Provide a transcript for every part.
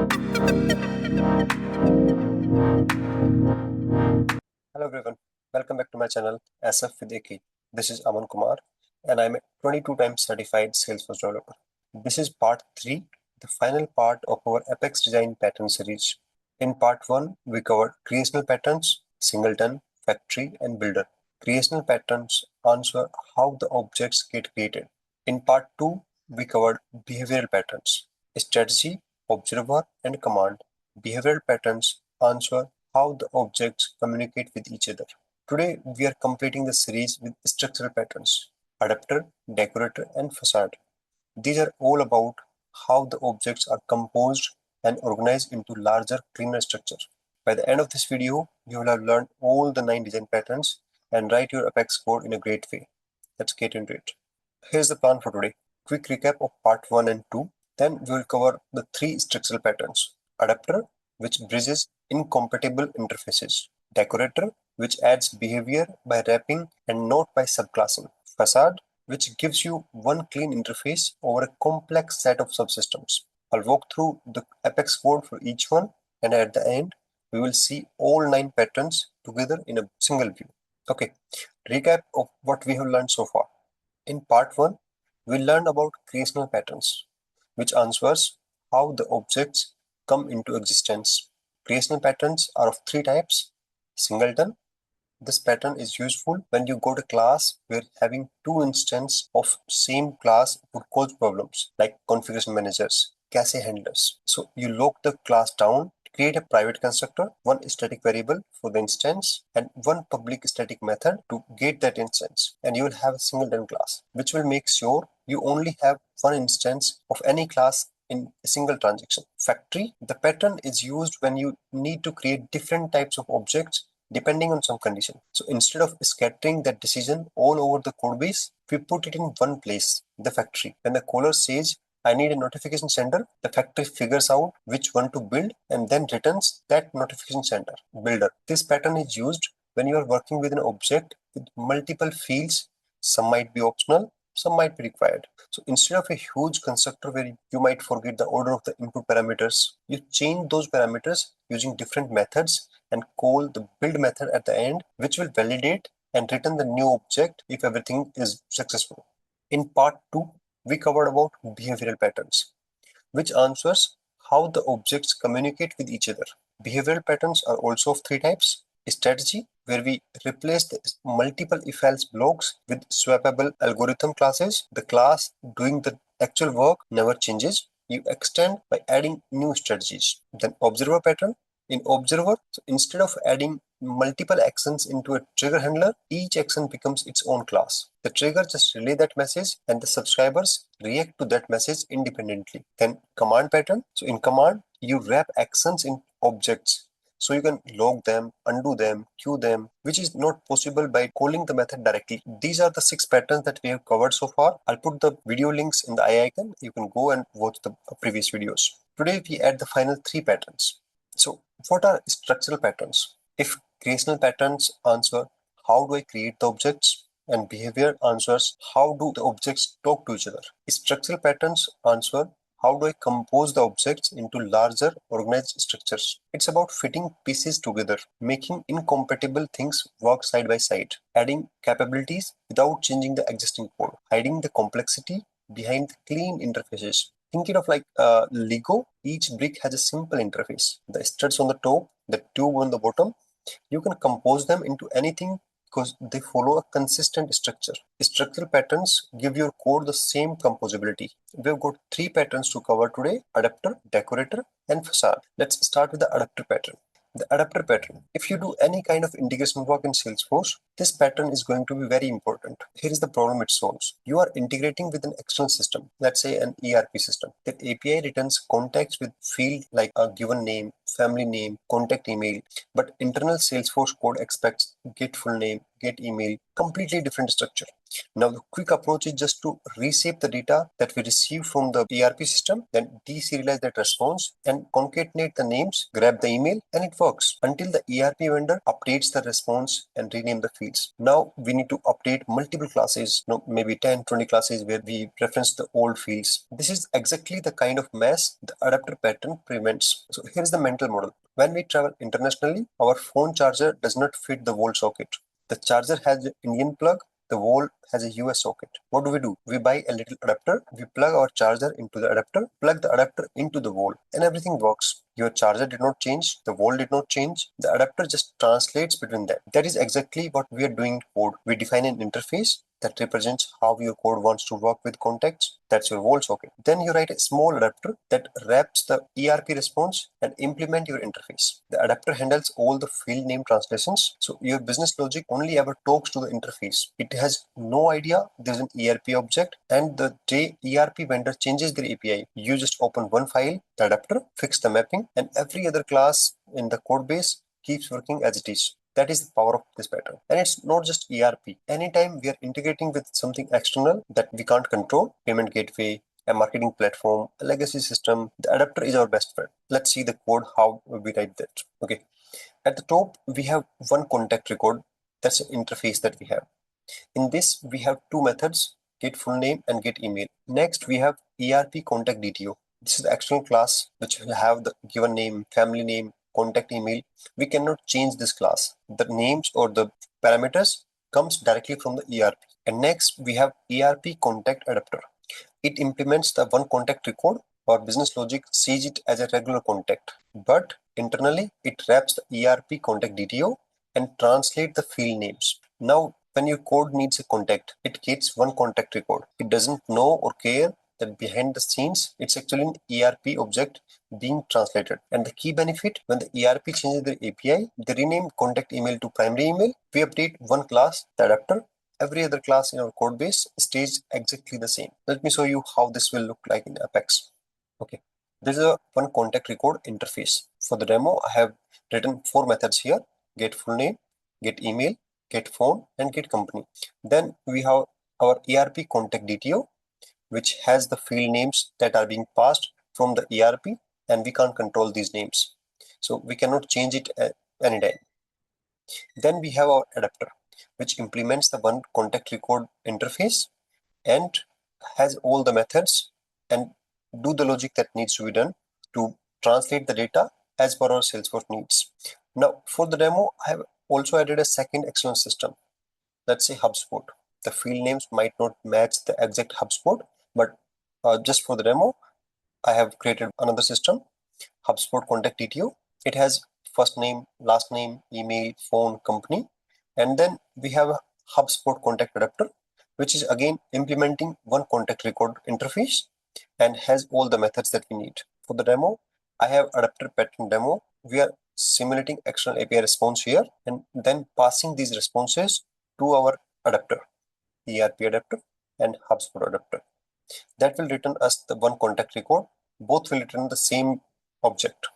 Hello everyone, welcome back to my channel SF with AK. This is Aman Kumar and I'm a 22 times certified Salesforce developer. This is part 3, the final part of our Apex design pattern series. In part 1, we covered creational patterns, singleton, factory and builder. Creational patterns answer how the objects get created. In part 2, we covered behavioral patterns, strategy, observer and command. Behavioral patterns answer how the objects communicate with each other. Today, we are completing the series with structural patterns, adapter, decorator, and facade. These are all about how the objects are composed and organized into larger, cleaner structure. By the end of this video, you will have learned all the 9 design patterns and write your Apex code in a great way. Let's get into it. Here's the plan for today. Quick recap of part 1 and 2. Then we will cover the 3 structural patterns. Adapter, which bridges incompatible interfaces. Decorator, which adds behavior by wrapping and not by subclassing. Facade, which gives you one clean interface over a complex set of subsystems. I'll walk through the Apex code for each one, and at the end, we will see all 9 patterns together in a single view. Okay, recap of what we have learned so far. In part 1, we learned about creational patterns, which answers how the objects come into existence. Creational patterns are of 3 types. Singleton. This pattern is useful when you got a class where having 2 instances of same class would cause problems, like configuration managers, cache handlers. So you lock the class down, create a private constructor, one static variable for the instance, and one public static method to get that instance. And you will have a singleton class, which will make sure you only have one instance of any class in a single transaction. Factory. The pattern is used when you need to create different types of objects depending on some condition. So instead of scattering that decision all over the code base, we put it in one place, the factory. When the caller says, I need a notification sender, the factory figures out which one to build and then returns that notification sender, builder. This pattern is used when you are working with an object with multiple fields. Some might be optional, some might be required. So instead of a huge constructor where you might forget the order of the input parameters, you change those parameters using different methods and call the build method at the end, which will validate and return the new object if everything is successful. In part 2, we covered about behavioral patterns, which answers how the objects communicate with each other. Behavioral patterns are also of 3 types. Strategy, where we replace the multiple if-else blocks with swappable algorithm classes. The class doing the actual work never changes. You extend by adding new strategies. Then observer pattern. In observer, so instead of adding multiple actions into a trigger handler, each action becomes its own class. The trigger just relay that message and the subscribers react to that message independently. Then command pattern. So in command, you wrap actions in objects. So you can log them, undo them, queue them, which is not possible by calling the method directly. These are the 6 patterns that we have covered so far. I'll put the video links in the I icon. You can go and watch the previous videos. Today we add the final 3 patterns. So what are structural patterns? If creational patterns answer how do I create the objects, and behavior answers how do the objects talk to each other. Structural patterns answer how do I compose the objects into larger organized structures. It's about fitting pieces together, making incompatible things work side by side, adding capabilities without changing the existing code, hiding the complexity behind the clean interfaces. Think it of like Lego. Each brick has a simple interface. The studs on the top, the tube on the bottom. You can compose them into anything because they follow a consistent structure. Structural patterns give your code the same composability. We've got 3 patterns to cover today: adapter, decorator, and facade. Let's start with the adapter pattern. The adapter pattern. If you do any kind of integration work in Salesforce, this pattern is going to be very important. Here is the problem it solves. You are integrating with an external system, let's say an ERP system. That API returns contacts with field like a given name, family name, contact email, but internal Salesforce code expects get full name, get email, completely different structure. Now, the quick approach is just to reshape the data that we receive from the ERP system, then deserialize that response and concatenate the names, grab the email, and it works until the ERP vendor updates the response and rename the fields. Now, we need to update multiple classes, maybe 10, 20 classes where we reference the old fields. This is exactly the kind of mess the adapter pattern prevents. So here's the mental model. When we travel internationally, our phone charger does not fit the wall socket. The charger has an Indian plug, the wall has a US socket. What do? We buy a little adapter, we plug our charger into the adapter, plug the adapter into the wall, and everything works. Your charger did not change, the wall did not change, the adapter just translates between them. That is exactly what we are doing in code. We define an interface that represents how your code wants to work with context. That's your wall socket. Then you write a small adapter that wraps the ERP response and implement your interface. The adapter handles all the field name translations. So your business logic only ever talks to the interface. It has no idea there's an ERP object, and the day ERP vendor changes their API, you just open one file, the adapter, fix the mapping, and every other class in the code base keeps working as it is. That is the power of this pattern. And it's not just ERP. Anytime we are integrating with something external that we can't control, payment gateway, a marketing platform, a legacy system, the adapter is our best friend. Let's see the code, how we write that. Okay. At the top, we have one contact record. That's the interface that we have. In this, we have two methods, get full name and get email. Next, we have ERP contact DTO. This is the external class which will have the given name, family name, contact email. We cannot change this class. The names or the parameters comes directly from the ERP. And next, we have ERP contact adapter. It implements the one contact record. Our business logic sees it as a regular contact, but internally it wraps the ERP contact DTO and translate the field names. Now, when your code needs a contact, it gets one contact record. It doesn't know or care that behind the scenes, it's actually an ERP object being translated. And the key benefit, when the ERP changes their API, they rename contact email to primary email. We update one class, the adapter. Every other class in our code base stays exactly the same. Let me show you how this will look like in Apex. Okay, this is a one contact record interface. For the demo, I have written four methods here: get full name, get email, get phone, and get company. Then we have our ERP contact DTO, which has the field names that are being passed from the ERP, and we can't control these names. So we cannot change it at any time. Then we have our adapter, which implements the one contact record interface and has all the methods and do the logic that needs to be done to translate the data as per our Salesforce needs. Now, for the demo, I have also added a second external system. Let's say HubSpot. The field names might not match the exact HubSpot, but just for the demo, I have created another system, HubSpot Contact DTO. It has first name, last name, email, phone, company. And then we have a HubSpot Contact Adapter, which is again implementing one contact record interface and has all the methods that we need. For the demo, I have adapter pattern demo. We are simulating external API response here and then passing these responses to our adapter, ERP adapter and HubSpot adapter. That will return us the one contact record. Both will return the same object.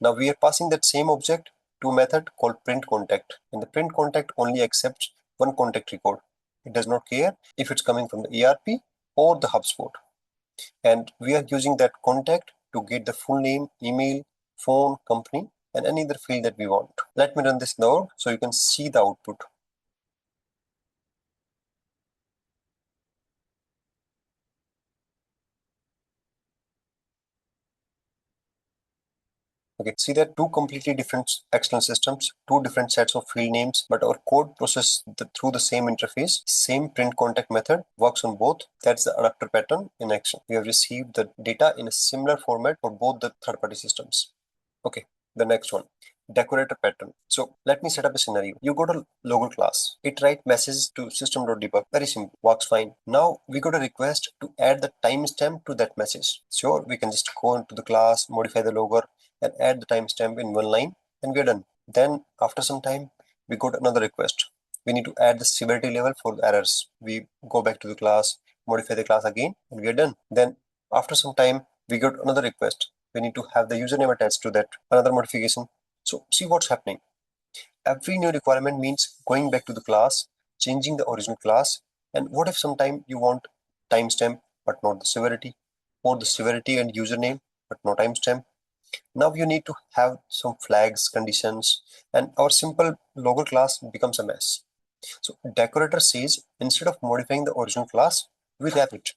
Now we are passing that same object to a method called print contact, and the print contact only accepts one contact record. It does not care if it's coming from the ERP or the HubSpot. And we are using that contact to get the full name, email, phone, company, and any other field that we want. Let me run this node so you can see the output. Okay, see that two completely different external systems, two different sets of field names, but our code process through the same interface, same print contact method works on both. That's the adapter pattern in action. We have received the data in a similar format for both the third-party systems. Okay, the next one, decorator pattern. So let me set up a scenario. You got a logo class. It write messages to system.debug. Very simple, works fine. Now we got a request to add the timestamp to that message. Sure, we can just go into the class, modify the logo, and add the timestamp in one line, and we're done. Then after some time, we got another request. We need to add the severity level for the errors. We go back to the class, modify the class again, and we're done. Then after some time, we got another request. We need to have the username attached to that, another modification. So see what's happening. Every new requirement means going back to the class, changing the original class, And what if sometime you want timestamp but not the severity, or the severity and username but no timestamp? Now you need to have some flags, conditions, and our simple logger class becomes a mess. So decorator says instead of modifying the original class, we wrap it.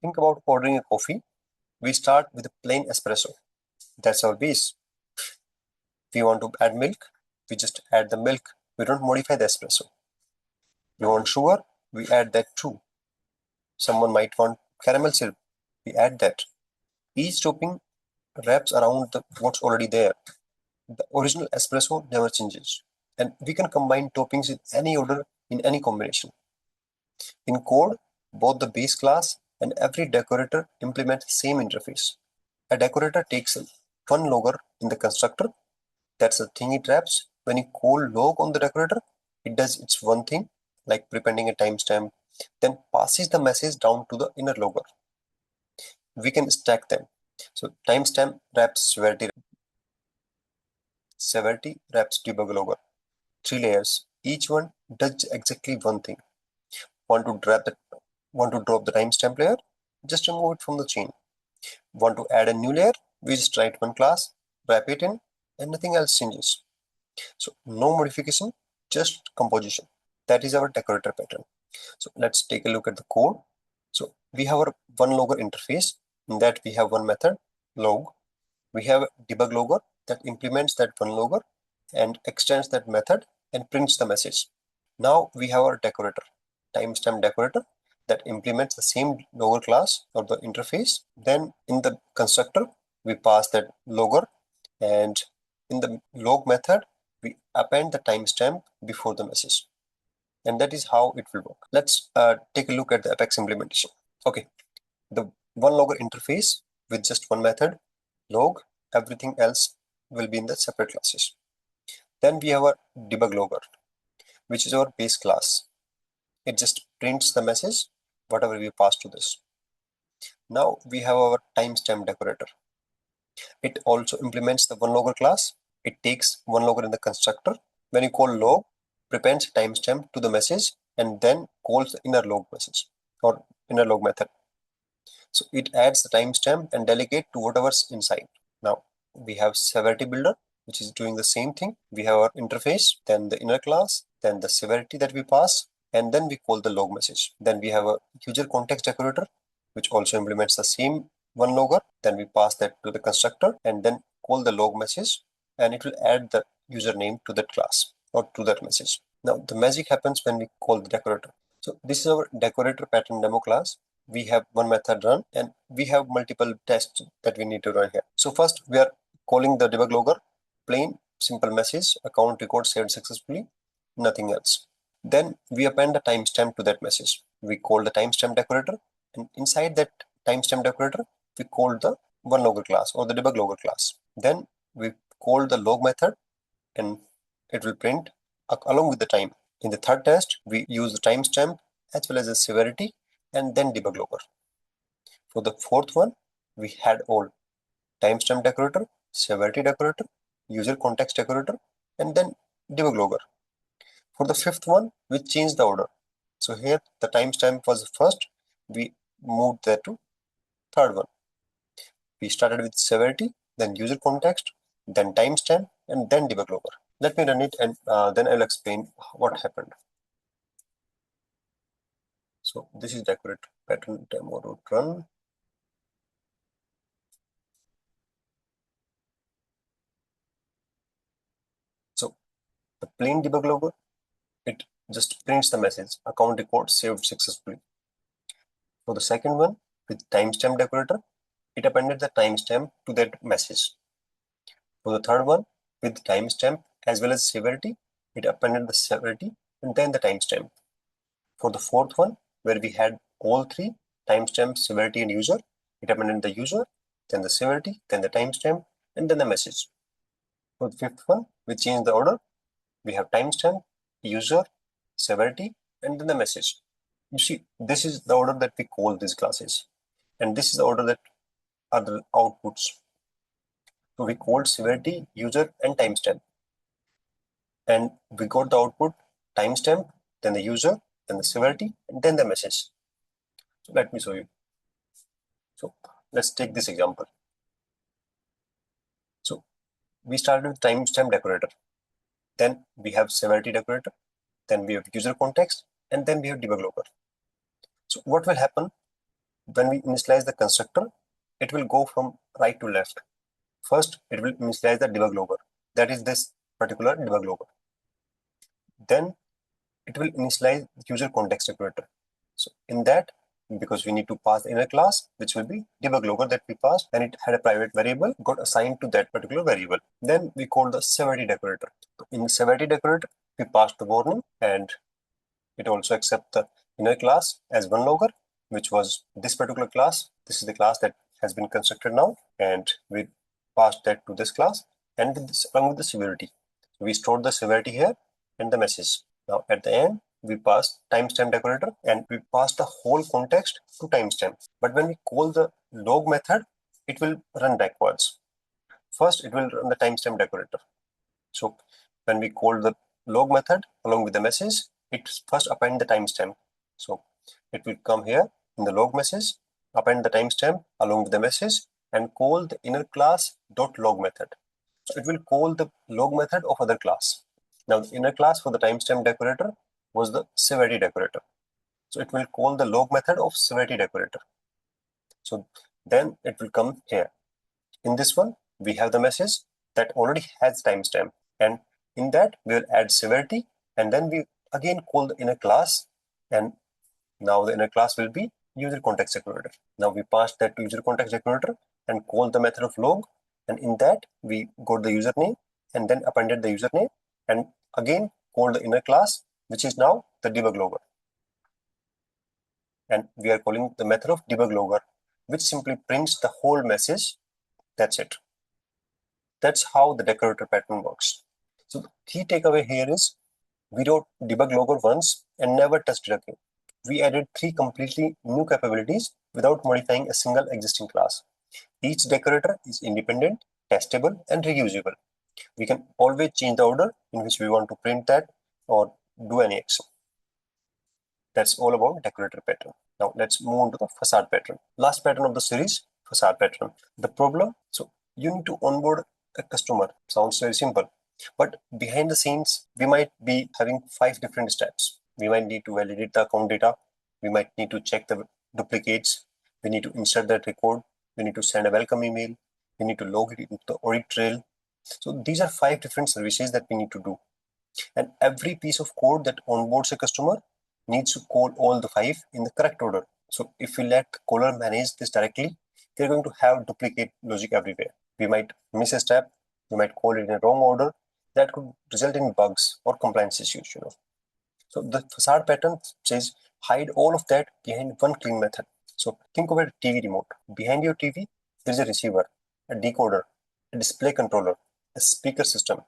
Think about ordering a coffee. We start with a plain espresso. That's our base. If we want to add milk, we just add the milk. We don't modify the espresso. We want sugar, we add that too. Someone might want caramel syrup, we add that. Each topping wraps around what's already there. The original espresso never changes. And we can combine toppings in any order, in any combination. In code, both the base class and every decorator implement the same interface. A decorator takes one logger in the constructor. That's the thing it wraps. When you call log on the decorator, it does its one thing, like prepending a timestamp, then passes the message down to the inner logger. We can stack them. So timestamp wraps severity wraps debug logger. 3 layers. Each one does exactly one thing. Want to drop the timestamp layer? Just remove it from the chain. Want to add a new layer? We just write one class, wrap it in, and nothing else changes. So no modification, just composition. That is our decorator pattern. So let's take a look at the code. So we have our one logger interface. In that we have one method, log. We have a debug logger that implements that one logger and extends that method and prints the message. Now we have our decorator, timestamp decorator, that implements the same logger class or the interface. Then in the constructor, we pass that logger, and in the log method, we append the timestamp before the message. And that is how it will work. Let's take a look at the Apex implementation. Okay, the one logger interface with just one method, log, everything else will be in the separate classes. Then we have our debug logger, which is our base class. It just prints the message, whatever we pass to this. Now we have our timestamp decorator. It also implements the one logger class. It takes one logger in the constructor. When you call log, prepends timestamp to the message and then calls the inner log message or inner log method. So it adds the timestamp and delegate to whatever's inside. Now we have severity builder, which is doing the same thing. We have our interface, then the inner class, then the severity that we pass, and then we call the log message. Then we have a user context decorator, which also implements the same one logger. Then we pass that to the constructor and then call the log message, and it will add the username to that class or to that message. Now the magic happens when we call the decorator. So this is our decorator pattern demo class. We have one method run and we have multiple tests that we need to run here. So first we are calling the debug logger, plain simple message, account record saved successfully, nothing else. Then we append the timestamp to that message. We call the timestamp decorator, and inside that timestamp decorator, we call the one logger class or the debug logger class. Then we call the log method and it will print along with the time. In the third test, we use the timestamp as well as the severity and then debug logger. For the fourth one, we had all timestamp decorator, severity decorator, user context decorator, and then debug logger. For the fifth one, we changed the order. So here the timestamp was first, we moved that to third one. We started with severity, then user context, then timestamp, and then debug logger. Let me run it and then I'll explain what happened. So this is decorator pattern demo root run. So the plain debug logger, it just prints the message, account record saved successfully. For the second one, with timestamp decorator, it appended the timestamp to that message. For the third one, with timestamp as well as severity, it appended the severity and then the timestamp. For the fourth one, where we had all three, timestamp, severity, and user, it appended the user, then the severity, then the timestamp, and then the message. For the fifth one, we changed the order. We have timestamp, user, severity, and then the message. You see, this is the order that we call these classes. And this is the order that are the outputs. So we called severity, user, and timestamp. And we got the output timestamp, then the user, then the severity, and then the message. So let me show you. So let's take this example. So we started with timestamp decorator. Then we have severity decorator. Then we have user context, and then we have debug logger. So what will happen when we initialize the constructor? It will go from right to left. First, it will initialize the debug logger. That is this particular debug logger. Then it will initialize user context decorator. So in that, because we need to pass the inner class, which will be debug logger that we passed, and it had a private variable got assigned to that particular variable. Then we call the severity decorator. In the severity decorator, we passed the warning, and it also accepts the inner class as one logger, which was this particular class. This is the class that has been constructed now, and we passed that to this class, and with this, along with the severity. So we stored the severity here and the message. Now at the end, we pass timestamp decorator, and we pass the whole context to timestamp. But when we call the log method, it will run backwards. First, it will run the timestamp decorator. So when we call the log method along with the message, it first append the timestamp. So it will come here in the log message, append the timestamp along with the message, and call the inner class dot log method. So it will call the log method of other class. Now the inner class for the timestamp decorator was the severity decorator. So it will call the log method of severity decorator. So then it will come here. In this one, we have the message that already has timestamp, and in that we will add severity, and then we again call the inner class, and now the inner class will be user context decorator. Now we pass that to user context decorator and call the method of log, and in that we got the username and then appended the username, and again call the inner class, which is now the debug logger. And we are calling the method of debug logger, which simply prints the whole message. That's it. That's how the decorator pattern works. So the key takeaway here is we wrote debug logger once and never touched it again. We added 3 completely new capabilities without modifying a single existing class. Each decorator is independent, testable, and reusable. We can always change the order in which we want to print that or do any action. That's all about decorator pattern. Now let's move on to the facade pattern. Last pattern of the series, facade pattern. The problem, so you need to onboard a customer. Sounds very simple. But behind the scenes, we might be having 5 different steps. We might need to validate the account data. We might need to check the duplicates. We need to insert that record. We need to send a welcome email. We need to log it into the audit trail. So these are 5 different services that we need to do. And every piece of code that onboards a customer needs to call all the 5 in the correct order. So if we let the caller manage this directly, they're going to have duplicate logic everywhere. We might miss a step. We might call it in a wrong order. That could result in bugs or compliance issues, So the facade pattern says hide all of that behind one clean method. So think about a TV remote. Behind your TV, there's a receiver, a decoder, a display controller, a speaker system.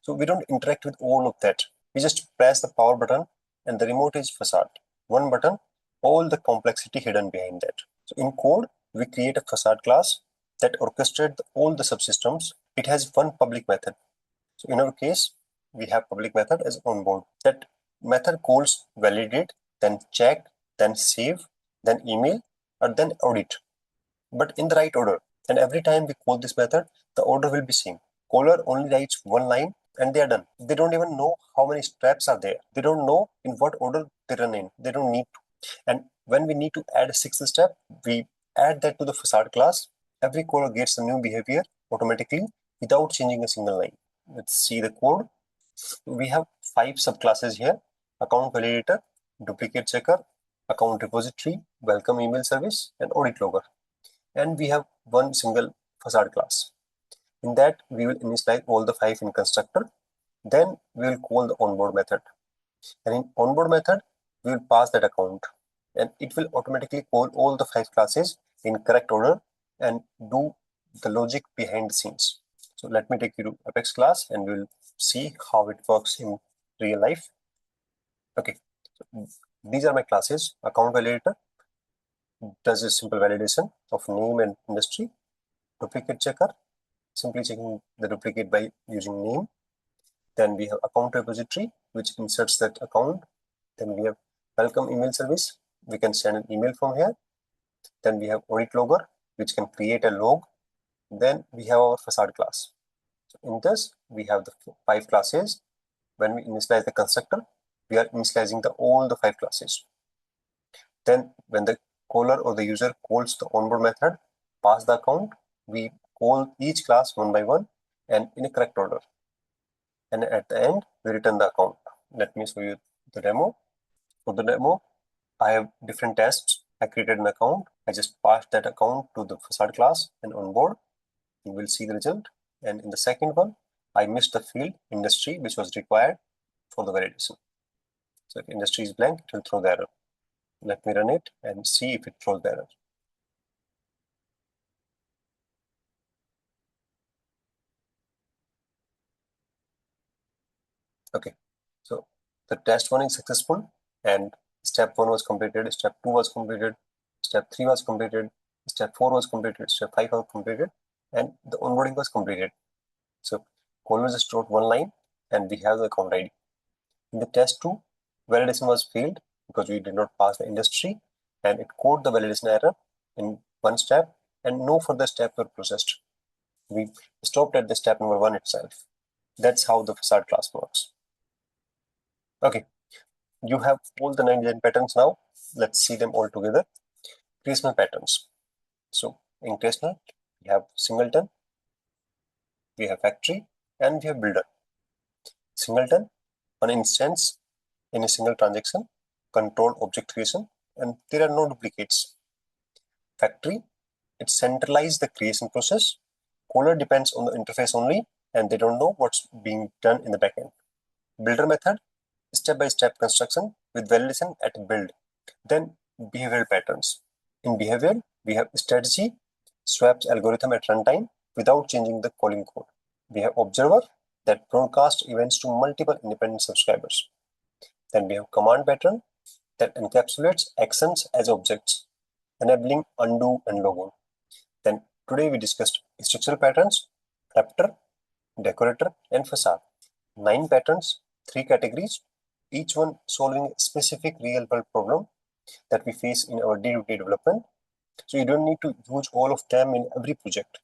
So we don't interact with all of that. We just press the power button and the remote is facade. One button, all the complexity hidden behind that. So in code, we create a facade class that orchestrates all the subsystems. It has one public method. So in our case, we have public method as onboard. That method calls validate, then check, then save, then email, or then audit, but in the right order. And every time we call this method, the order will be same. Caller only writes one line and they are done. They don't even know how many steps are there. They don't know in what order they run in. They don't need to. And when we need to add a 6th step, we add that to the facade class. Every caller gets a new behavior automatically without changing a single line. Let's see the code. We have 5 subclasses here: account validator, duplicate checker, account repository, welcome email service, and audit logger. And we have one single facade class. In that, we will initialize all the 5 in constructor. Then we will call the onboard method. And in onboard method, we will pass that account. And it will automatically call all the 5 classes in correct order and do the logic behind the scenes. So let me take you to Apex class and we'll see how it works in real life. Okay, so these are my classes. Account validator does a simple validation of name and industry. Duplicate checker, simply checking the duplicate by using name. Then we have account repository, which inserts that account. Then we have welcome email service. We can send an email from here. Then we have audit logger, which can create a log. Then we have our facade class. So in this, we have the 5 classes. When we initialize the constructor, we are initializing all the 5 classes. Then when the caller or the user calls the onboard method, pass the account, we call each class one by one and in a correct order. And at the end, we return the account. Let me show you the demo. For the demo, I have different tests. I created an account. I just passed that account to the facade class and onboard. You will see the result. And in the second one, I missed the field industry, which was required for the validation. So if industry is blank, it will throw the error. Let me run it and see if it throws the error. Okay, so the test one is successful and step 1 was completed, step 2 was completed, step 3 was completed, step 4 was completed, step 5 was completed, and the onboarding was completed. So caller just wrote one line and we have the account ID. In the test 2, validation was failed because we did not pass the industry and it caught the validation error in one step and no further steps were processed. We stopped at the step number 1 itself. That's how the facade class works. Okay, you have all the 9 design patterns now. Let's see them all together. Creational patterns. So in creational, we have singleton, we have factory, and we have builder. Singleton, one instance in a single transaction, control object creation, and there are no duplicates. Factory, it centralizes the creation process. Caller depends on the interface only, and they don't know what's being done in the backend. Builder method, step-by-step construction with validation at build. Then behavioral patterns. In behavior, we have strategy, swaps algorithm at runtime without changing the calling code. We have observer that broadcasts events to multiple independent subscribers. Then we have command pattern that encapsulates actions as objects, enabling undo and login. Then today we discussed structural patterns, raptor, decorator, and facade. 9 patterns, 3 categories, each one solving a specific real-world problem that we face in our day-to-day development. So you don't need to use all of them in every project.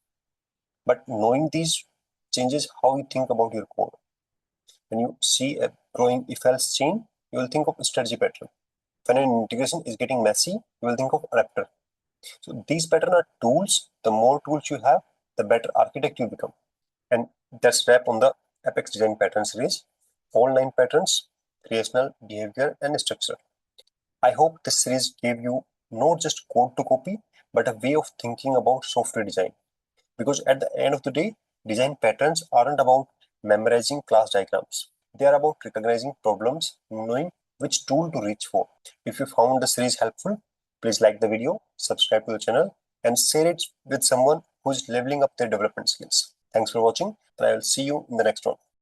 But knowing these changes how you think about your code. When you see a growing if-else chain, you will think of a strategy pattern. When an integration is getting messy, you will think of raptor. So these patterns are tools. The more tools you have, the better architect you become. And that's wrap on the Apex design pattern series. All 9 patterns, creational, behavior, and structure. I hope this series gave you not just code to copy, but a way of thinking about software design. Because at the end of the day, design patterns aren't about memorizing class diagrams. They are about recognizing problems, knowing which tool to reach for. If you found the series helpful, please like the video, subscribe to the channel, and share it with someone who is leveling up their development skills. Thanks for watching, and I will see you in the next one.